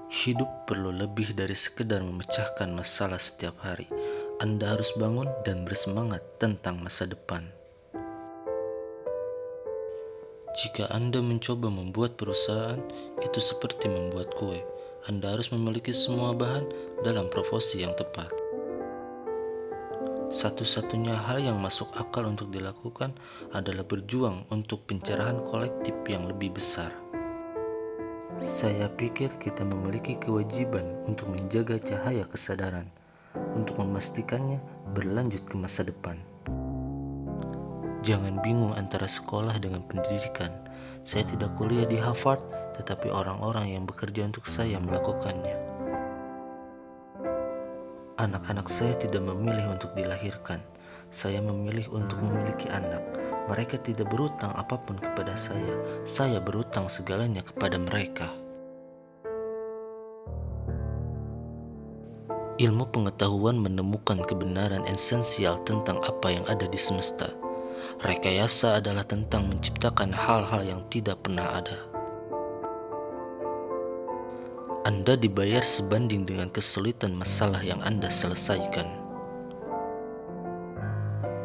Hidup perlu lebih dari sekedar memecahkan masalah setiap hari. Anda harus bangun dan bersemangat tentang masa depan. Jika Anda mencoba membuat perusahaan, itu seperti membuat kue. Anda harus memiliki semua bahan dalam proporsi yang tepat. Satu-satunya hal yang masuk akal untuk dilakukan adalah berjuang untuk pencerahan kolektif yang lebih besar. Saya pikir kita memiliki kewajiban untuk menjaga cahaya kesadaran, untuk memastikannya berlanjut ke masa depan. Jangan bingung antara sekolah dengan pendidikan. Saya tidak kuliah di Harvard, tetapi orang-orang yang bekerja untuk saya melakukannya. Anak-anak saya tidak memilih untuk dilahirkan. Saya memilih untuk memiliki anak. Mereka tidak berutang apapun kepada saya. Saya berutang segalanya kepada mereka. Ilmu pengetahuan menemukan kebenaran esensial tentang apa yang ada di semesta. Rekayasa adalah tentang menciptakan hal-hal yang tidak pernah ada. Anda dibayar sebanding dengan kesulitan masalah yang Anda selesaikan.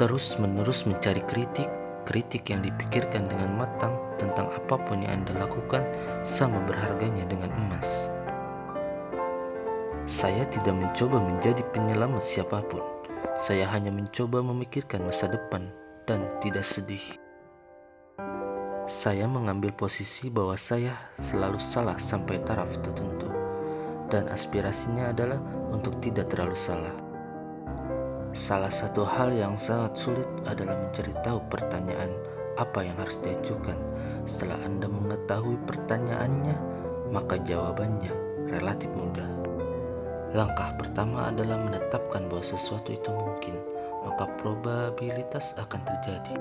Terus-menerus mencari kritik yang dipikirkan dengan matang tentang apapun yang Anda lakukan sama berharganya dengan emas. Saya tidak mencoba menjadi penyelamat siapapun. Saya hanya mencoba memikirkan masa depan dan tidak sedih. Saya mengambil posisi bahwa saya selalu salah sampai taraf tertentu, dan aspirasinya adalah untuk tidak terlalu salah. Salah satu hal yang sangat sulit adalah mencari tahu pertanyaan apa yang harus diajukan. Setelah Anda mengetahui pertanyaannya, maka jawabannya relatif mudah. Langkah pertama adalah menetapkan bahwa sesuatu itu mungkin, maka probabilitas akan terjadi.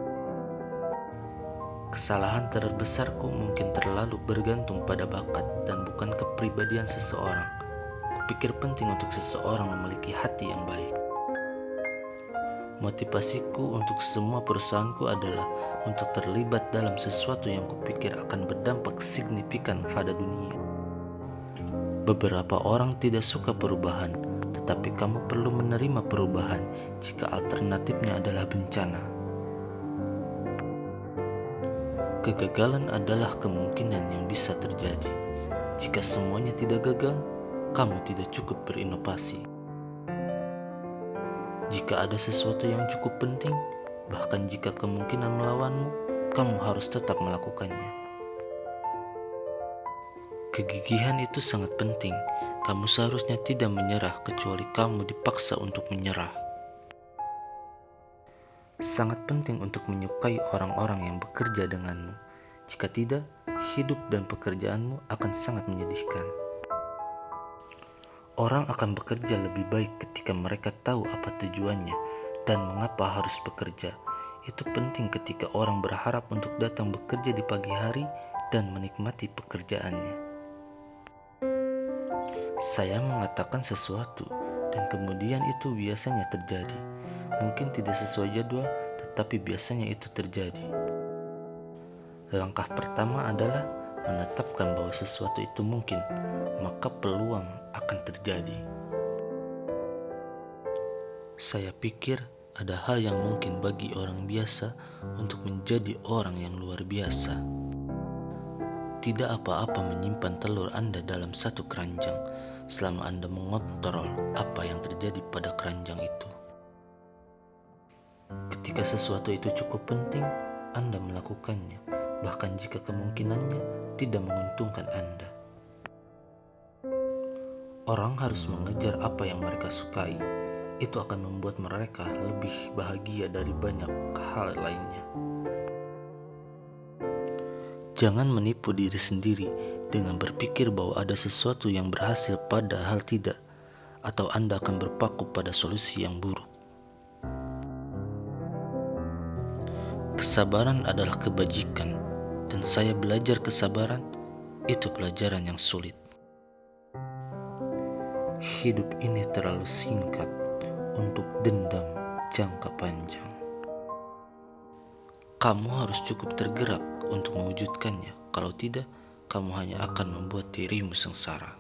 Kesalahan terbesarku mungkin terlalu bergantung pada bakat dan bukan kepribadian seseorang. Kupikir penting untuk seseorang memiliki hati yang baik. Motivasiku untuk semua perusahaanku adalah untuk terlibat dalam sesuatu yang kupikir akan berdampak signifikan pada dunia. Beberapa orang tidak suka perubahan, tetapi kamu perlu menerima perubahan jika alternatifnya adalah bencana. Kegagalan adalah kemungkinan yang bisa terjadi. Jika semuanya tidak gagal, kamu tidak cukup berinovasi. Jika ada sesuatu yang cukup penting, bahkan jika kemungkinan melawanmu, kamu harus tetap melakukannya. Kegigihan itu sangat penting. Kamu seharusnya tidak menyerah kecuali kamu dipaksa untuk menyerah. Sangat penting untuk menyukai orang-orang yang bekerja denganmu. Jika tidak, hidup dan pekerjaanmu akan sangat menyedihkan. Orang akan bekerja lebih baik ketika mereka tahu apa tujuannya dan mengapa harus bekerja. Itu penting ketika orang berharap untuk datang bekerja di pagi hari dan menikmati pekerjaannya. Saya mengatakan sesuatu dan kemudian itu biasanya terjadi. Mungkin tidak sesuai jadwal, tetapi biasanya itu terjadi. Langkah pertama adalah menetapkan bahwa sesuatu itu mungkin, maka peluang akan terjadi. Saya pikir ada hal yang mungkin bagi orang biasa untuk menjadi orang yang luar biasa. Tidak apa-apa menyimpan telur Anda dalam satu keranjang selama Anda mengontrol apa yang terjadi pada keranjang itu. Ketika sesuatu itu cukup penting, Anda melakukannya, bahkan jika kemungkinannya tidak menguntungkan Anda. Orang harus mengejar apa yang mereka sukai. Itu akan membuat mereka lebih bahagia dari banyak hal lainnya. Jangan menipu diri sendiri dengan berpikir bahwa ada sesuatu yang berhasil padahal tidak, atau Anda akan berpaku pada solusi yang buruk. Kesabaran adalah kebajikan, dan saya belajar kesabaran, itu pelajaran yang sulit. Hidup ini terlalu singkat untuk dendam jangka panjang. Kamu harus cukup tergerak untuk mewujudkannya. Kalau tidak, kamu hanya akan membuat dirimu sengsara.